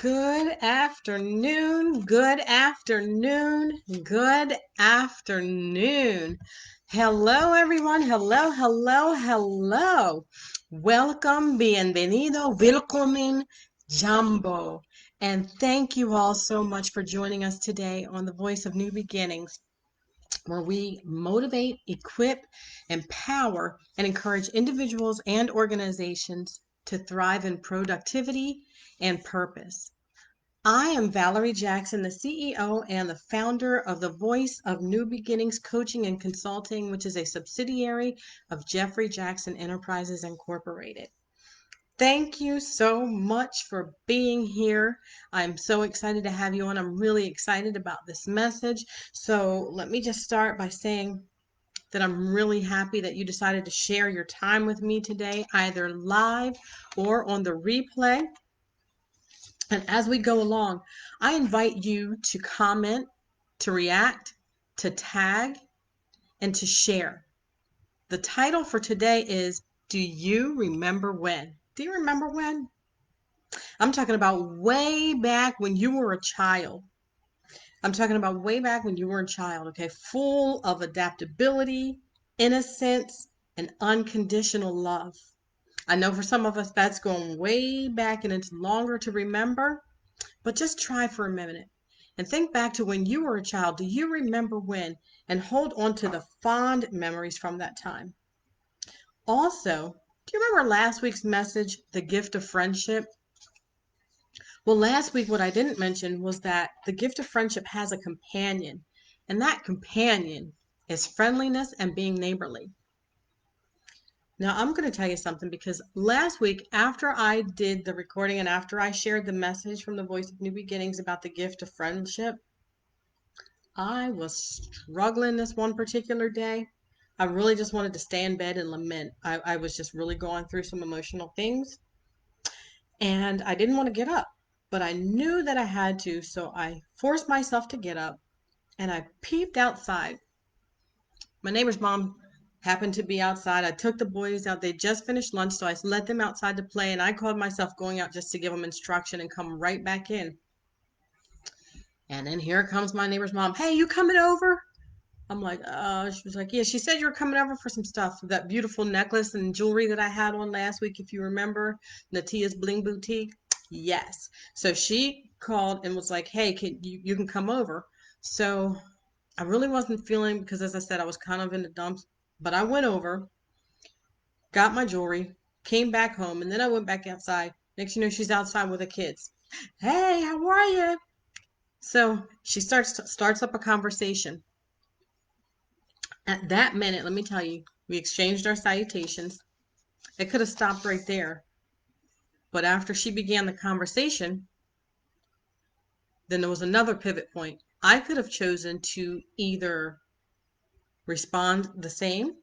Good afternoon, good afternoon, good afternoon. Hello, everyone. Hello, hello, hello. Welcome, bienvenido, willkommen, Jumbo. And thank you all so much for joining us today on the Voice of New Beginnings, where we motivate, equip, empower, and encourage individuals and organizations to thrive in productivity and purpose. I am Valerie Jackson, the CEO and the founder of the Voice of New Beginnings Coaching and Consulting, which is a subsidiary of Jeffrey Jackson Enterprises Incorporated. Thank you so much for being here. I'm so excited to have you on. I'm really excited about this message. So let me just start by saying that I'm really happy that you decided to share your time with me today, either live or on the replay. And as we go along, I invite you to comment, to react, to tag, and to share. The title for today is, Do You Remember When? Do you remember when? I'm talking about way back when you were a child. I'm talking about way back when you were a child, okay? Full of adaptability, innocence, and unconditional love. I know for some of us that's going way back and it's longer to remember. But just try for a minute and think back to when you were a child. Do you remember when? And hold on to the fond memories from that time. Also, do you remember last week's message, the gift of friendship? Well, last week, what I didn't mention was that the gift of friendship has a companion, and that companion is friendliness and being neighborly. Now, I'm going to tell you something because last week, after I did the recording and after I shared the message from the Voice of New Beginnings about the gift of friendship, I was struggling this one particular day. I really just wanted to stay in bed and lament. I was just really going through some emotional things and I didn't want to get up, but I knew that I had to, so I forced myself to get up and I peeped outside. My neighbor's mom happened to be outside. I took the boys out. They just finished lunch, so I let them outside to play and I called myself going out just to give them instruction and come right back in. And then here comes my neighbor's mom. Hey, you coming over? I'm like, she was like, yeah, she said you were coming over for some stuff. That beautiful necklace and jewelry that I had on last week, if you remember, Natia's Bling Boutique. Yes. So she called and was like, hey, you can come over. So I really wasn't feeling, because as I said, I was kind of in the dumps, but I went over, got my jewelry, came back home, and then I went back outside. Next you know, she's outside with the kids. Hey, how are you? So she starts up a conversation. At that minute, let me tell you, we exchanged our salutations. It could have stopped right there. But after she began the conversation, then there was another pivot point. I could have chosen to either respond the same,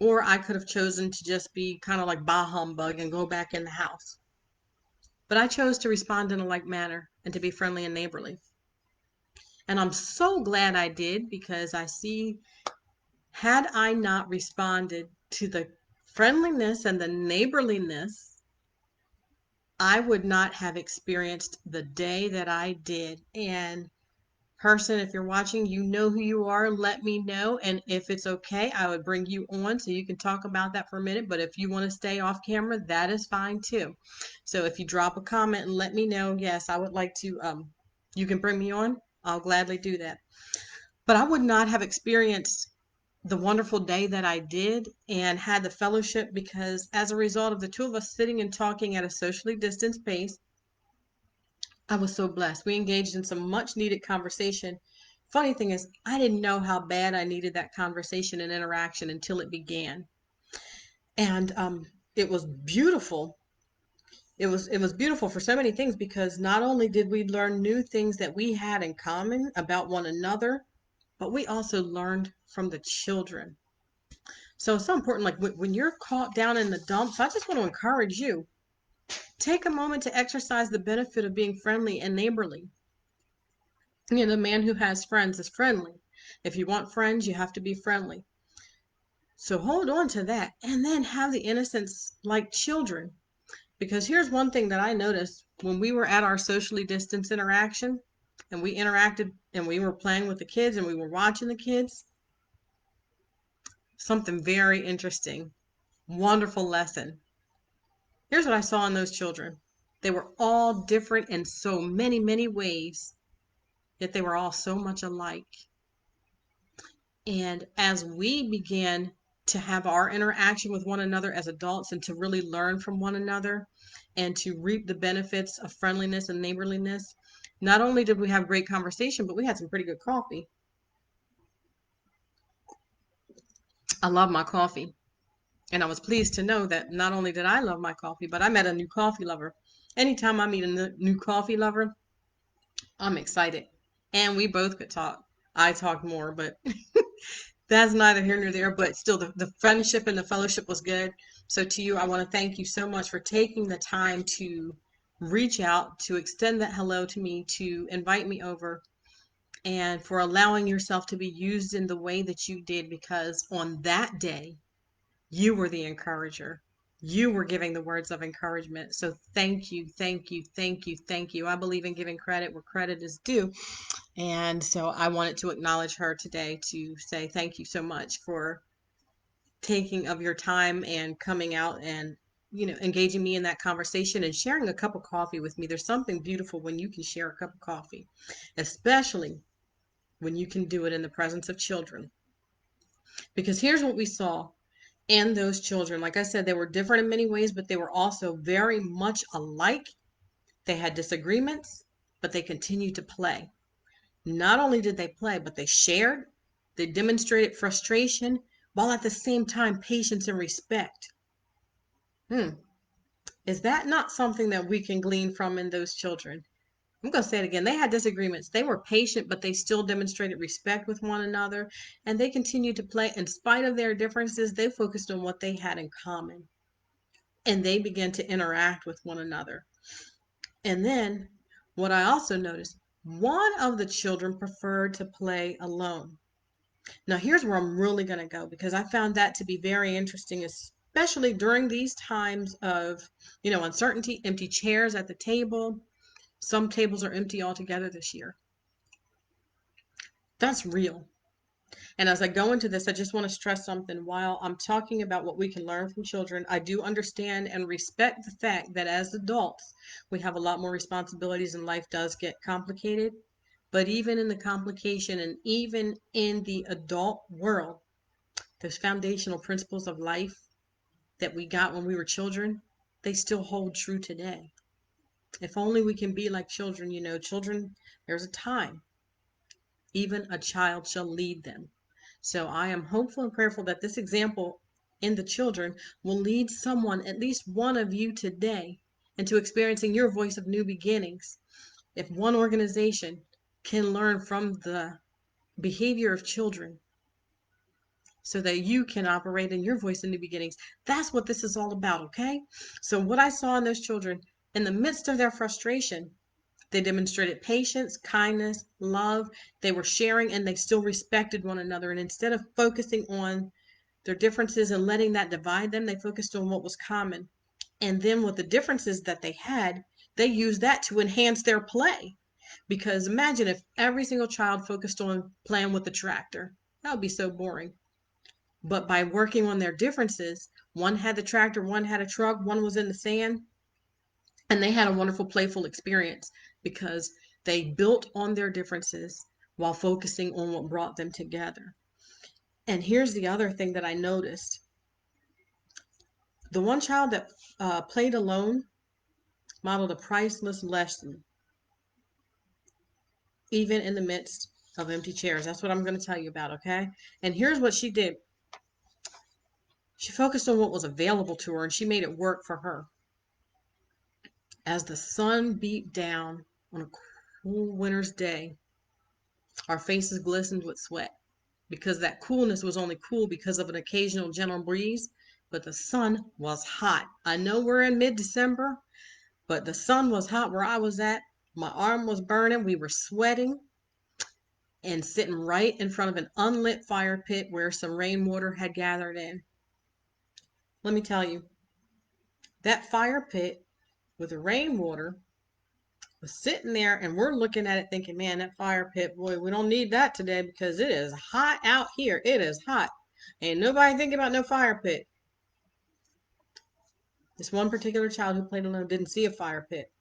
or I could have chosen to just be kind of like bah humbug and go back in the house. But I chose to respond in a like manner and to be friendly and neighborly. And I'm so glad I did because I see, had I not responded to the friendliness and the neighborliness, I would not have experienced the day that I did. And person, if you're watching, you know who you are. Let me know. And if it's okay, I would bring you on so you can talk about that for a minute. But if you want to stay off camera, that is fine too. So if you drop a comment and let me know, yes, I would like to, you can bring me on. I'll gladly do that. But I would not have experienced the wonderful day that I did and had the fellowship because as a result of the two of us sitting and talking at a socially distanced pace, I was so blessed. We engaged in some much needed conversation. Funny thing is, I didn't know how bad I needed that conversation and interaction until it began. And it was beautiful. It was beautiful for so many things because not only did we learn new things that we had in common about one another, but we also learned from the children. So it's so important, like when you're caught down in the dumps, I just want to encourage you, take a moment to exercise the benefit of being friendly and neighborly. You know, the man who has friends is friendly. If you want friends, you have to be friendly. So hold on to that and then have the innocence like children. Because here's one thing that I noticed when we were at our socially distanced interaction and we interacted and we were playing with the kids and we were watching the kids, something very interesting, wonderful lesson. Here's what I saw in those children. They were all different in so many, many ways, yet they were all so much alike. And as we began to have our interaction with one another as adults and to really learn from one another and to reap the benefits of friendliness and neighborliness, not only did we have great conversation, but we had some pretty good coffee. I love my coffee. And I was pleased to know that not only did I love my coffee, but I met a new coffee lover. Anytime I meet a new coffee lover, I'm excited. And we both could talk. I talked more, but that's neither here nor there. But still, the friendship and the fellowship was good. So to you, I want to thank you so much for taking the time to reach out, to extend that hello to me, to invite me over, and for allowing yourself to be used in the way that you did, because on that day, you were the encourager. You were giving the words of encouragement. So thank you, thank you, thank you, thank you. I believe in giving credit where credit is due. And so I wanted to acknowledge her today to say thank you so much for taking of your time and coming out and engaging me in that conversation and sharing a cup of coffee with me. There's something beautiful when you can share a cup of coffee, especially when you can do it in the presence of children. Because here's what we saw in those children. Like I said, they were different in many ways, but they were also very much alike. They had disagreements, but they continued to play. Not only did they play, but they shared, they demonstrated frustration, while at the same time, patience and respect. Hmm. Is that not something that we can glean from in those children? I'm going to say it again. They had disagreements. They were patient, but they still demonstrated respect with one another. And they continued to play. In spite of their differences, they focused on what they had in common. And they began to interact with one another. And then what I also noticed, one of the children preferred to play alone. Now, here's where I'm really going to go because I found that to be very interesting, especially during these times of, uncertainty, empty chairs at the table. Some tables are empty altogether this year. That's real. And as I go into this, I just want to stress something. While I'm talking about what we can learn from children, I do understand and respect the fact that as adults, we have a lot more responsibilities and life does get complicated. But even in the complication and even in the adult world, those foundational principles of life that we got when we were children, they still hold true today. If only we can be like children, children, there's a time, even a child shall lead them. So I am hopeful and prayerful that this example in the children will lead someone, at least one of you today, into experiencing your voice of new beginnings. If one organization can learn from the behavior of children so that you can operate in your voice in new beginnings, that's what this is all about, okay? So what I saw in those children, in the midst of their frustration, they demonstrated patience, kindness, love. They were sharing and they still respected one another. And instead of focusing on their differences and letting that divide them, they focused on what was common. And then with the differences that they had, they used that to enhance their play. Because imagine if every single child focused on playing with the tractor. That would be so boring. But by working on their differences, one had the tractor, one had a truck, one was in the sand, and they had a wonderful playful experience because they built on their differences while focusing on what brought them together. And here's the other thing that I noticed. The one child that played alone modeled a priceless lesson, even in the midst of empty chairs. That's what I'm going to tell you about, okay? And here's what she did. She focused on what was available to her and she made it work for her. As the sun beat down on a cool winter's day, our faces glistened with sweat because that coolness was only cool because of an occasional gentle breeze, but the sun was hot. I know we're in mid-December, but the sun was hot where I was at. My arm was burning. We were sweating and sitting right in front of an unlit fire pit where some rainwater had gathered in. Let me tell you, that fire pit with the rainwater was sitting there, and we're looking at it thinking, man, that fire pit, boy, we don't need that today because it is hot out here. It is hot. Ain't nobody thinking about no fire pit. This one particular child who played alone didn't see a fire pit.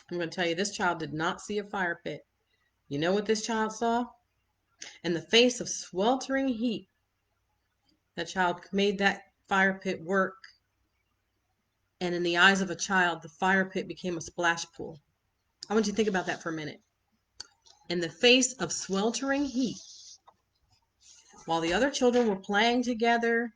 I'm going to tell you, this child did not see a fire pit. You know what this child saw? In the face of sweltering heat, that child made that fire pit work. And in the eyes of a child, the fire pit became a splash pool. I want you to think about that for a minute. In the face of sweltering heat, while the other children were playing together,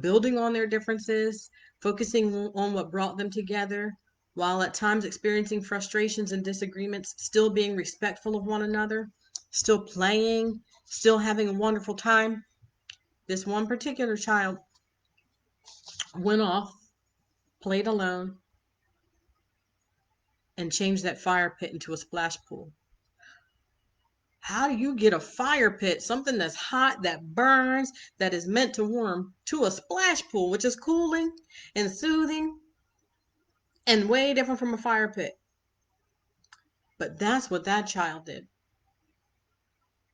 building on their differences, focusing on what brought them together, while at times experiencing frustrations and disagreements, still being respectful of one another, still playing, still having a wonderful time, this one particular child went off, played alone, and changed that fire pit into a splash pool. How do you get a fire pit, something that's hot, that burns, that is meant to warm, to a splash pool, which is cooling and soothing and way different from a fire pit? But that's what that child did.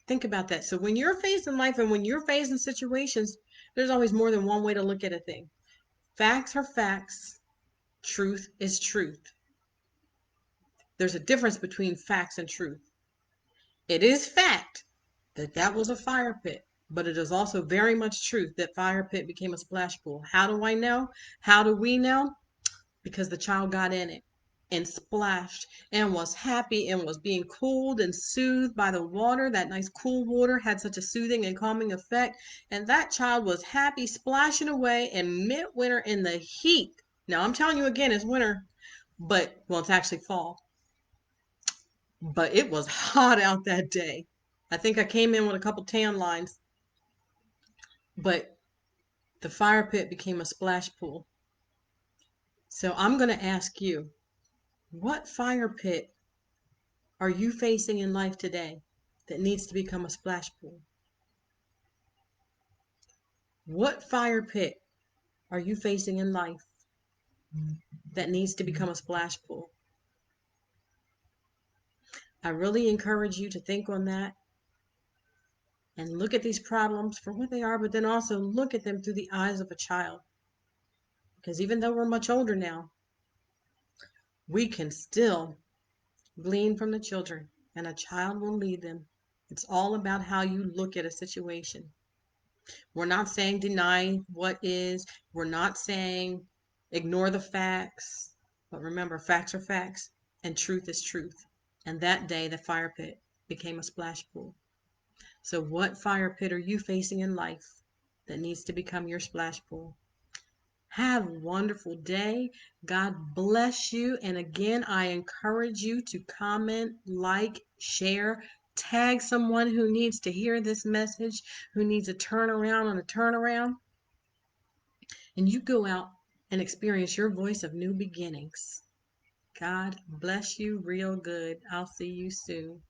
Think about that. So when you're facing life and when you're facing situations, there's always more than one way to look at a thing. Facts are facts. Truth is truth. There's a difference between facts and truth. It is fact that that was a fire pit, but it is also very much truth that fire pit became a splash pool. How do I know? How do we know? Because the child got in it and splashed and was happy and was being cooled and soothed by the water. That nice cool water had such a soothing and calming effect. And that child was happy splashing away in midwinter in the heat. Now, I'm telling you again, it's winter, but, well, it's actually fall. But it was hot out that day. I think I came in with a couple tan lines. But the fire pit became a splash pool. So I'm going to ask you, what fire pit are you facing in life today that needs to become a splash pool? What fire pit are you facing in life that needs to become a splash pool? I really encourage you to think on that and look at these problems for what they are, but then also look at them through the eyes of a child. Because even though we're much older now, we can still glean from the children, and a child will lead them. It's all about how you look at a situation. We're not saying deny what is. We're not saying ignore the facts. But remember, facts are facts, and truth is truth. And that day, the fire pit became a splash pool. So what fire pit are you facing in life that needs to become your splash pool? Have a wonderful day. God bless you. And again, I encourage you to comment, like, share, tag someone who needs to hear this message, who needs a turnaround on a turnaround. And you go out and experience your voice of new beginnings. God bless you real good. I'll see you soon.